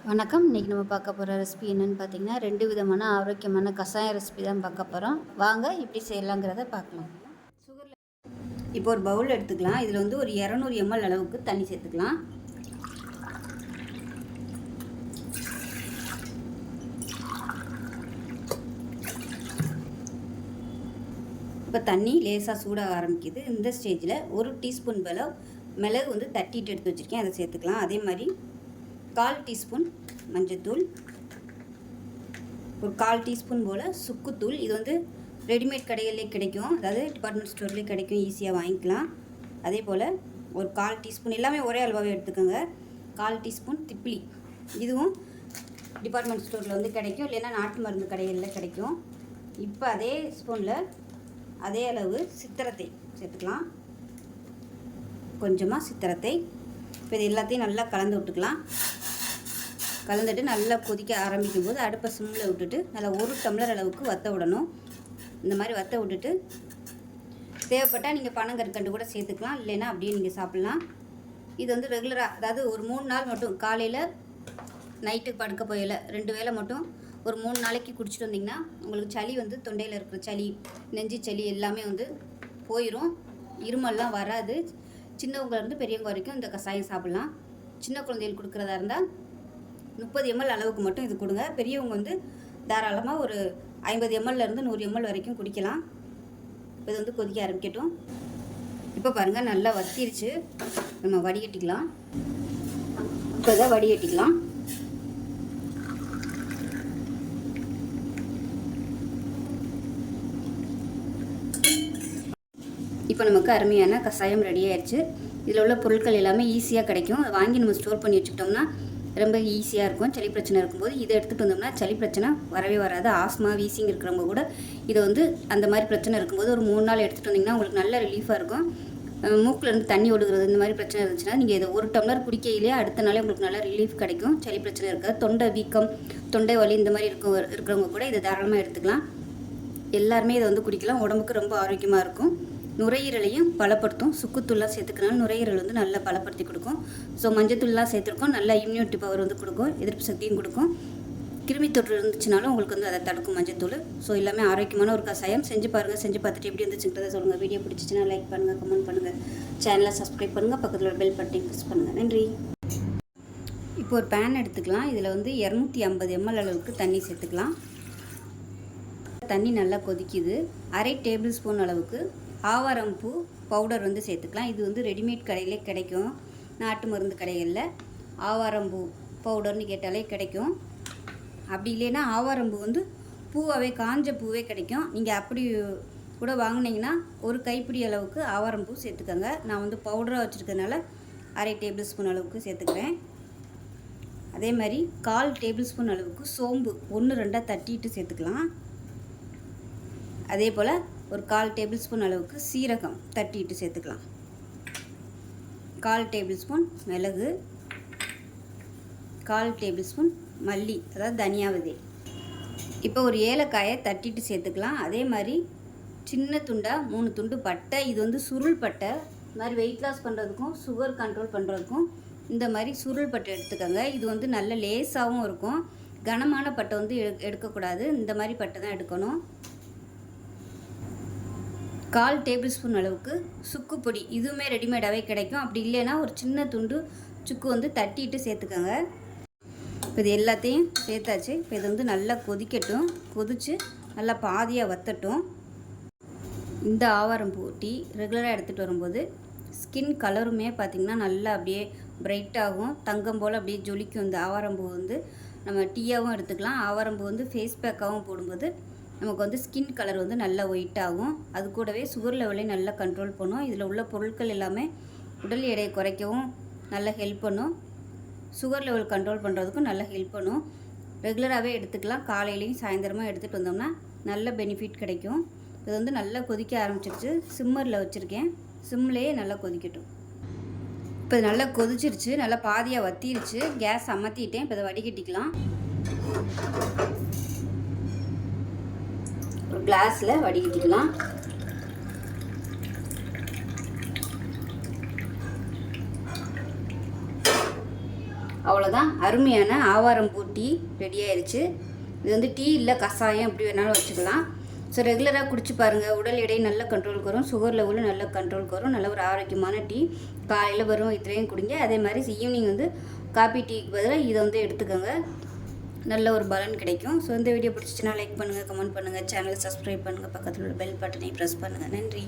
வணக்கம். இன்றைக்கி நம்ம பார்க்க போகிற ரெசிபி என்னென்னு பார்த்தீங்கன்னா, 2 விதமான ஆரோக்கியமான கஷாயம் ரெசிபி தான் பார்க்க போகிறோம். வாங்க எப்படி செய்யலாங்கிறத பார்க்கலாம். இப்போ ஒரு பவுல் எடுத்துக்கலாம். இதில் வந்து ஒரு 200 ml அளவுக்கு தண்ணி சேர்த்துக்கலாம். இப்போ தண்ணி லேசாக சூடாக ஆரம்பிக்குது. இந்த ஸ்டேஜில் 1 டீஸ்பூன் போல் மிளகு வந்து தட்டிட்டு எடுத்து வச்சுருக்கேன், அதை சேர்த்துக்கலாம். அதே மாதிரி 1/4 டீஸ்பூன் மஞ்சள்தூள், ஒரு 1/4 டீஸ்பூன் போல் சுக்குத்தூள். இது வந்து ரெடிமேட் கடைகளிலே கிடைக்கும், அதாவது டிபார்ட்மெண்ட் ஸ்டோர்லேயே கிடைக்கும், ஈஸியாக வாங்கிக்கலாம். அதே போல் ஒரு 1/4 டீஸ்பூன், எல்லாமே ஒரே அளவாகவே எடுத்துக்கோங்க. 1/4 டீஸ்பூன் திப்பிலி, இதுவும் டிபார்ட்மெண்ட் ஸ்டோரில் வந்து கிடைக்கும், இல்லைன்னா நாட்டு மருந்து கடைகளில் கிடைக்கும். இப்போ அதே ஸ்பூனில் அதே அளவு சித்திரத்தை சேர்த்துக்கலாம், கொஞ்சமாக சித்திரத்தை. இப்போ இது எல்லாத்தையும் நல்லா கலந்து விட்டுக்கலாம். கலந்துட்டு நல்லா கொதிக்க ஆரம்பிக்கும் போது அடுப்பை சிம்மில் விட்டுட்டு நல்லா 1 டம்ளர் அளவுக்கு வற்ற விடணும். இந்த மாதிரி வற்ற விட்டுட்டு தேவைப்பட்டால் நீங்கள் பனங்கற்கண்டு கூட சேர்த்துக்கலாம், இல்லைன்னா அப்படியே நீங்கள் சாப்பிட்லாம். இது வந்து ரெகுலராக, அதாவது ஒரு 3 நாள் மட்டும், காலையில் நைட்டுக்கு படுக்க போயில 2 வேளை மட்டும் ஒரு 3 நாளைக்கு குடிச்சிட்டு வந்திங்கன்னா உங்களுக்கு சளி வந்து தொண்டையில் இருக்கிற சளி, நெஞ்சு சளி எல்லாமே வந்து போயிடும், இருமல்லாம் வராது. சின்னவங்கலேருந்து பெரியவங்க வரைக்கும் இந்த கஷாயம் சாப்பிட்லாம். சின்ன குழந்தைகளுக்கு கொடுக்குறதா இருந்தால் 30 ml அளவுக்கு மட்டும் இது கொடுங்க. பெரியவங்க வந்து தாராளமாக ஒரு 50 mlலேருந்து 100 ml வரைக்கும் குடிக்கலாம். இது வந்து கொதிக்க ஆரம்பிக்கட்டும். இப்போ பாருங்கள், நல்லா வத்திருச்சு. நம்ம வடிகட்டிக்கலாம். இப்போ இதை வடிகட்டிக்கலாம். இப்போ நமக்கு அருமையான கஷாயம் ரெடி ஆயிடுச்சு. இதில் உள்ள பொருட்கள் எல்லாமே ஈஸியாக கிடைக்கும். வாங்கி நம்ம ஸ்டோர் பண்ணி வச்சுக்கிட்டோம்னா ரொம்ப ஈஸியாக இருக்கும். சளி பிரச்சனை இருக்கும்போது இதை எடுத்துகிட்டு வந்தோம்னா சளி பிரச்சனை வரவே வராது. ஆஸ்மா, வீசிங் இருக்கிறவங்க கூட இதை வந்து அந்த மாதிரி பிரச்சனை இருக்கும்போது ஒரு 3 நாள் எடுத்துகிட்டு வந்திங்கன்னா உங்களுக்கு நல்ல ரிலீஃபாக இருக்கும். மூக்கிலேருந்து தண்ணி ஒடுகிறது இந்த மாதிரி பிரச்சனை இருந்துச்சுன்னா நீங்கள் இதை 1 டம்ளர் குடிக்கையிலே அடுத்த நாளே உங்களுக்கு நல்ல ரிலீஃப் கிடைக்கும். சளி பிரச்சனை இருக்காது. தொண்டை வீக்கம், தொண்டை வலி இந்த மாதிரி இருக்கிறவங்க கூட இதை தாராளமாக எடுத்துக்கலாம். எல்லாருமே இதை வந்து குடிக்கலாம். உடம்புக்கு ரொம்ப ஆரோக்கியமாக இருக்கும். நுரையீரலையும் பலப்படுத்தும். சுக்குத்தூள்லாம் சேர்த்துக்கனால நுரையீரல் வந்து நல்லா பலப்படுத்தி கொடுக்கும். ஸோ மஞ்சத்தூள்லாம் சேர்த்துருக்கோம், நல்லா இம்யூனிட்டி பவர் வந்து கொடுக்கும், எதிர்ப்பு சக்தியும் கொடுக்கும். கிருமி தொற்று இருந்துச்சுனாலும் உங்களுக்கு வந்து அதை தடுக்கும் மஞ்சத்தூள். ஸோ எல்லாமே ஆரோக்கியமான ஒரு கஷாயம். செஞ்சு பாருங்கள். செஞ்சு பார்த்துட்டு எப்படி இருந்துச்சுன்றதை சொல்லுங்கள். வீடியோ பிடிச்சிச்சின்னா லைக் பண்ணுங்கள், கமெண்ட் பண்ணுங்கள், சேனலை சப்ஸ்கிரைப் பண்ணுங்கள், பக்கத்தில் பெல் பட்டனை ப்ரெஸ் பண்ணுங்கள். நன்றி. இப்போ ஒரு பேன் எடுத்துக்கலாம். இதில் வந்து 250 ml அளவுக்கு தண்ணி சேர்த்துக்கலாம். தண்ணி நல்லா கொதிக்குது. 1/2 டேபிள் ஸ்பூன் அளவுக்கு ஆவாரம்பூ பவுடர் வந்து சேர்த்துக்கலாம். இது வந்து ரெடிமேட் கடையிலே கிடைக்கும், நாட்டு மருந்து கடைகளில். ஆவாரம்பூ பவுடர்னு கேட்டாலே கிடைக்கும். அப்படி இல்லைன்னா ஆவாரம்பூ வந்து பூவாகவே, காஞ்ச பூவே கிடைக்கும். நீங்கள் அப்படி கூட வாங்கினீங்கன்னா ஒரு கைப்பிடி அளவுக்கு ஆவாரம்பூ சேர்த்துக்கோங்க. நான் வந்து பவுடராக வச்சுருக்கனால 1/2 டேபிள் ஸ்பூன் அளவுக்கு சேர்த்துக்கிறேன். அதே மாதிரி 1/4 டேபிள் ஸ்பூன் அளவுக்கு சோம்பு 1-2 தட்டிட்டு சேர்த்துக்கலாம். அதே போல் ஒரு 1/4 டேபிள் ஸ்பூன் அளவுக்கு சீரகம் தட்டிட்டு சேர்த்துக்கலாம். 1/4 டேபிள் ஸ்பூன் மிளகு, 1/4 டேபிள் ஸ்பூன் மல்லி, அதாவது தனியா விதை. இப்போ ஒரு ஏலக்காயை தட்டிட்டு சேர்த்துக்கலாம். அதே மாதிரி சின்ன துண்டாக 3 துண்டு பட்டை. இது வந்து சுருள் பட்டை. இந்த மாதிரி வெயிட் லாஸ் பண்ணுறதுக்கும் சுகர் கண்ட்ரோல் பண்ணுறதுக்கும் இந்த மாதிரி சுருள் பட்டை எடுத்துக்கோங்க. இது வந்து நல்ல லேஸாகவும் இருக்கும். கனமான பட்டை வந்து எடுக்கக்கூடாது, இந்த மாதிரி பட்டை தான் எடுக்கணும். 1/4 டேபிள் ஸ்பூன் அளவுக்கு சுக்கு பொடி, இதுவுமே ரெடிமேடாகவே கிடைக்கும். அப்படி இல்லைன்னா ஒரு சின்ன துண்டு சுக்கு வந்து தட்டிட்டு சேர்த்துக்கோங்க. இப்போ இது எல்லாத்தையும் சேர்த்தாச்சு. இப்போ இது வந்து நல்லா கொதிக்கட்டும். கொதித்து நல்லா பாதியாக வற்றட்டும். இந்த ஆவாரம்பூ டீ ரெகுலராக எடுத்துகிட்டு வரும்போது ஸ்கின் கலருமே பார்த்திங்கன்னா நல்லா அப்படியே பிரைட்டாகும், தங்கம் போல் அப்படியே ஜொலிக்கும். இந்த ஆவாரம்பூ வந்து நம்ம டீயாகவும் எடுத்துக்கலாம். ஆவாரம்பூ வந்து ஃபேஸ் பேக்காகவும் போடும்போது நமக்கு வந்து ஸ்கின் கலர் வந்து நல்லா ஒயிட் ஆகும். அது கூடவே சுகர் லெவலையும் நல்லா கண்ட்ரோல் பண்ணும். இதில் உள்ள பொருட்கள் எல்லாமே உடல் எடையை குறைக்கவும் நல்லா ஹெல்ப் பண்ணும். சுகர் லெவல் கண்ட்ரோல் பண்ணுறதுக்கும் நல்லா ஹெல்ப் பண்ணும். ரெகுலராகவே எடுத்துக்கலாம். காலையிலையும் சாயந்தரமாக எடுத்துகிட்டு வந்தோம்னா நல்ல பெனிஃபிட் கிடைக்கும். இது வந்து நல்லா கொதிக்க ஆரம்பிச்சிருச்சு. சிம்மரில் வச்சுருக்கேன், சிம்லேயே நல்லா கொதிக்கட்டும். இப்போ இது நல்லா கொதிச்சிருச்சு, நல்லா பாதியாக வத்திருச்சு. கேஸ் அமர்த்திட்டேன். இப்போ இதை வடிகட்டிக்கலாம். ஒரு கிளாஸில் வடிகட்டிக்கலாம். அவ்வளோ அவ்வளோதான், அருமையான ஆவாரம்பூ டீ ரெடி ஆயிடுச்சு. இது வந்து டீ இல்லை கஷாயம் எப்படி வேணாலும் வச்சுக்கலாம். ஸோ ரெகுலராக குடிச்சு பாருங்கள், உடல் எடை நல்ல கண்ட்ரோலுக்கு வரும், சுகர் லெவலும் நல்ல கண்ட்ரோலுக்கு வரும். நல்ல ஒரு ஆரோக்கியமான டீ காலையில் வரும் இത്രയും குடிங்க. அதே மாதிரி ஈவினிங் வந்து காபி டீக்கு பதிலாக இதை வந்து எடுத்துக்கோங்க, நல்ல ஒரு பலன் கிடைக்கும். ஸோ இந்த வீடியோ பிடிச்சிச்சின்னா லைக் பண்ணுங்கள், கமெண்ட் பண்ணுங்கள், சேனலை சப்ஸ்கிரைப் பண்ணுங்கள், பக்கத்தில் உள்ள பெல் பட்டனை ப்ரெஸ் பண்ணுங்கள். நன்றி.